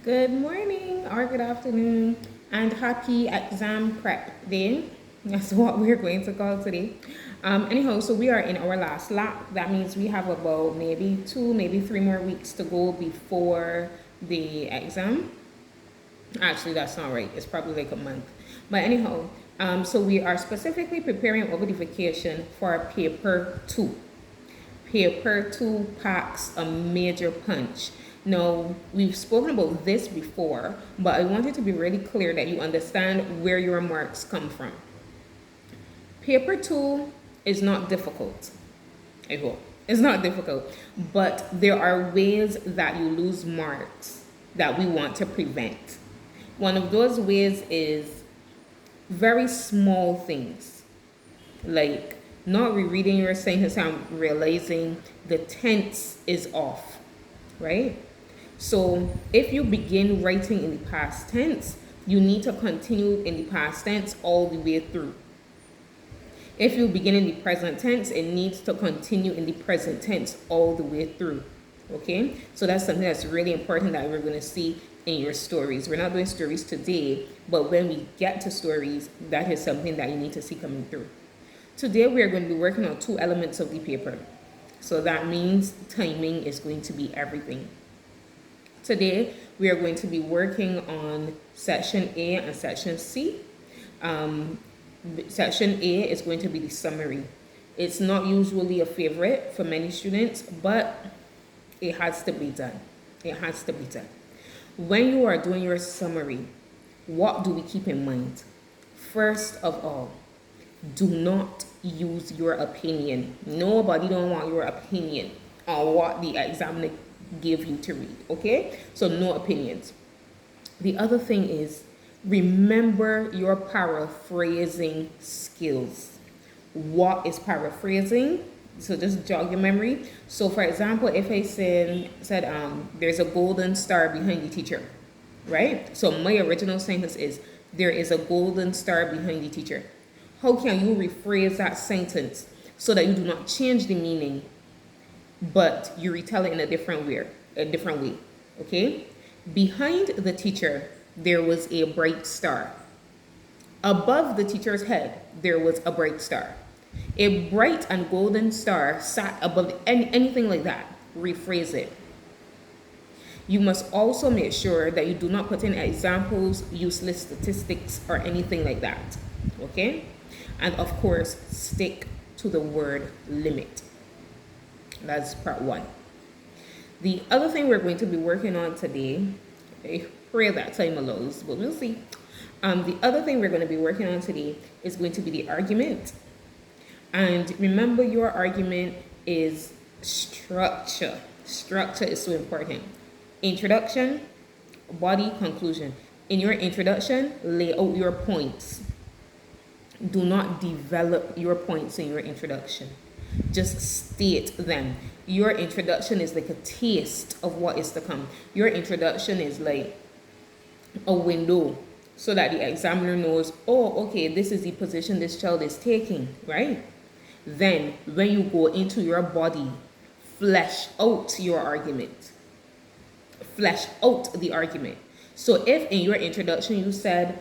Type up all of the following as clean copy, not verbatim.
Good morning or good afternoon and happy exam prep day. That's what we're going to call today. Anyhow, so we are in our last lap. That means we have about maybe 2, maybe 3 more weeks to go before the exam. Actually, that's not right. It's probably like a month. But anyhow, so we are specifically preparing over the vacation for paper 2. Paper 2 packs a major punch. Now, we've spoken about this before, but I want it to be really clear that you understand where your marks come from. Paper 2 is not difficult. I hope. It's not difficult, but there are ways that you lose marks that we want to prevent. One of those ways is very small things, like not rereading your sentence and realizing the tense is off, right? So if you begin writing in the past tense, you need to continue in the past tense all the way through. If you begin in the present tense, it needs to continue in the present tense all the way through. Okay? So that's something that's really important that we're going to see in your stories. We're not doing stories today, but when we get to stories, that is something that you need to see coming through. Today we are going to be working on 2 elements of the paper. So that means timing is going to be everything. Today we are going to be working on section A and section C. Section A is going to be the summary. It's not usually a favorite for many students, but it has to be done. It has to be done. When you are doing your summary, what do we keep in mind? First of all, do not use your opinion. Nobody don't want your opinion on what the examiner gave you to read, okay? So no opinions. The other thing is, remember your paraphrasing skills. What is paraphrasing? So just jog your memory. So for example, if I said there's a golden star behind the teacher, right? So my original sentence is, there is a golden star behind the teacher. How can you rephrase that sentence so that you do not change the meaning, but you retell it in a different way, okay? Behind the teacher, there was a bright star. Above the teacher's head, there was a bright star. A bright and golden star sat above anything like that. Rephrase it. You must also make sure that you do not put in examples, useless statistics, or anything like that, okay? And of course, stick to the word limit. That's part 1. The other thing we're going to be working on today, I pray that time allows, but we'll see. The other thing we're going to be working on today is going to be the argument. And remember, your argument is structure. Structure is so important. Introduction, body, conclusion. In your introduction, lay out your points. Do not develop your points in your introduction. Just state them. Your introduction is like a taste of what is to come. Your introduction is like a window so that the examiner knows, oh, okay, this is the position this child is taking, right? Then when you go into your body, flesh out your argument. Flesh out the argument. So if in your introduction you said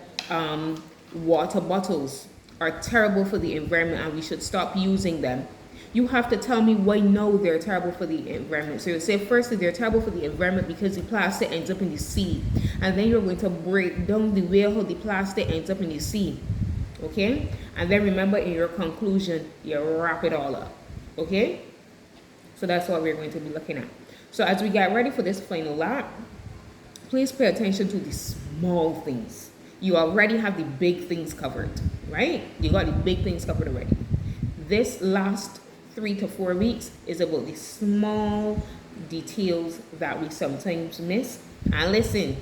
water bottles are terrible for the environment and we should stop using them, you have to tell me why no, they're terrible for the environment. So you say, firstly, they're terrible for the environment because the plastic ends up in the sea. And then you're going to break down the way how the plastic ends up in the sea. Okay? And then remember, in your conclusion, you wrap it all up. Okay? So that's what we're going to be looking at. So as we get ready for this final lap, please pay attention to the small things. You already have the big things covered, right? You got the big things covered already. This last 3 to 4 weeks is about the small details that we sometimes miss. And listen,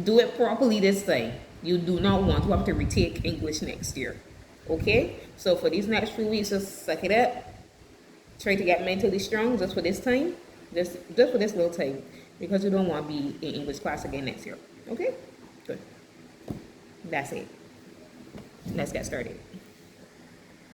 do it properly this time. You do not want to have to retake English next year. Okay? So for these next few weeks, just suck it up. Try to get mentally strong just for this time. Just for this little time. Because you don't want to be in English class again next year. Okay? Good. That's it. Let's get started.